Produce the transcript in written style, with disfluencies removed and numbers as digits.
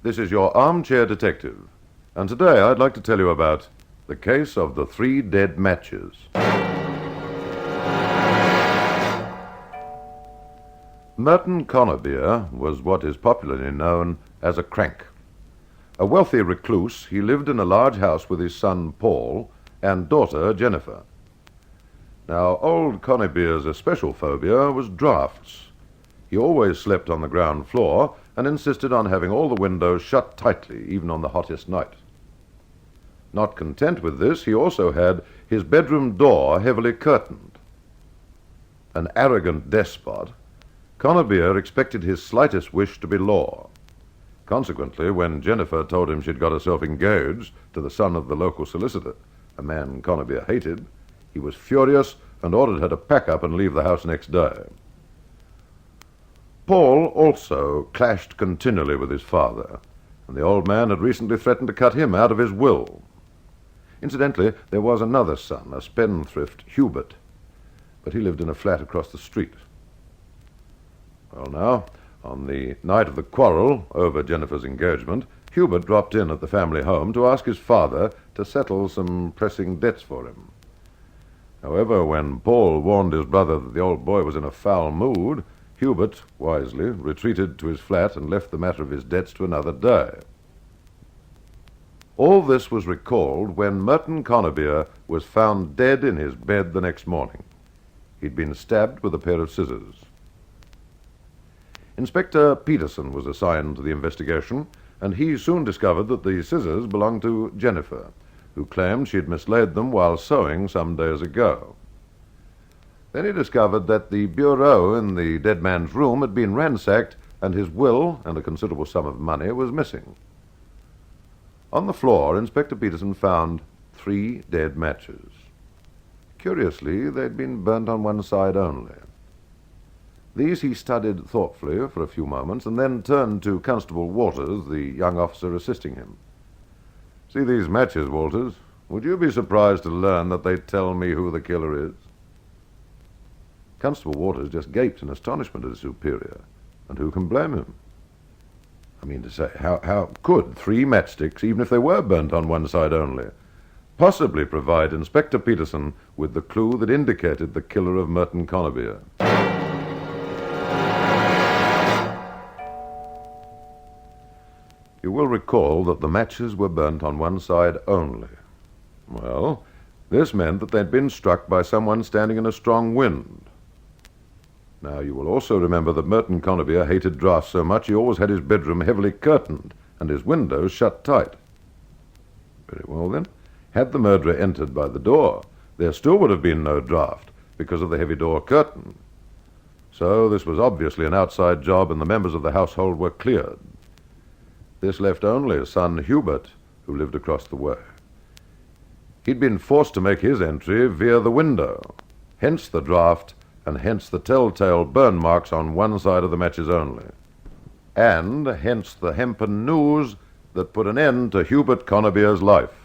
This is your Armchair Detective, and today I'd like to tell you about the case of the 3 dead matches. Merton Conabeer was what is popularly known as a crank. A wealthy recluse, he lived in a large house with his son Paul and daughter Jennifer. Now, old Conabeer's especial phobia was draughts. He always slept on the ground floor and insisted on having all the windows shut tightly, even on the hottest night. Not content with this, he also had his bedroom door heavily curtained. An arrogant despot, Conabeer expected his slightest wish to be law. Consequently, when Jennifer told him she'd got herself engaged to the son of the local solicitor, a man Conabeer hated, he was furious and ordered her to pack up and leave the house next day. Paul also clashed continually with his father, and the old man had recently threatened to cut him out of his will. Incidentally, there was another son, a spendthrift, Hubert, but he lived in a flat across the street. Well, now, on the night of the quarrel over Jennifer's engagement, Hubert dropped in at the family home to ask his father to settle some pressing debts for him. However, when Paul warned his brother that the old boy was in a foul mood, Hubert, wisely, retreated to his flat and left the matter of his debts to another day. All this was recalled when Merton Conabeer was found dead in his bed the next morning. He'd been stabbed with a pair of scissors. Inspector Peterson was assigned to the investigation, and he soon discovered that the scissors belonged to Jennifer, who claimed she'd mislaid them while sewing some days ago. Then he discovered that the bureau in the dead man's room had been ransacked, and his will and a considerable sum of money was missing. On the floor, Inspector Peterson found 3 dead matches. Curiously, they'd been burnt on one side only. These he studied thoughtfully for a few moments, and then turned to Constable Walters, the young officer assisting him. "See these matches, Walters? Would you be surprised to learn that they tell me who the killer is?" Constable Walters just gaped in astonishment at his superior, and who can blame him? I mean to say, how could 3 matchsticks, even if they were burnt on one side only, possibly provide Inspector Peterson with the clue that indicated the killer of Merton Conabeer? You will recall that the matches were burnt on one side only. Well, this meant that they'd been struck by someone standing in a strong wind. Now, you will also remember that Merton Conabeer hated draughts so much he always had his bedroom heavily curtained and his windows shut tight. Very well, then. Had the murderer entered by the door, there still would have been no draught because of the heavy door curtain. So this was obviously an outside job, and the members of the household were cleared. This left only son Hubert, who lived across the way. He'd been forced to make his entry via the window, hence the draught, and hence the telltale burn marks on one side of the matches only, and hence the hempen noose that put an end to Hubert Conabeer's life.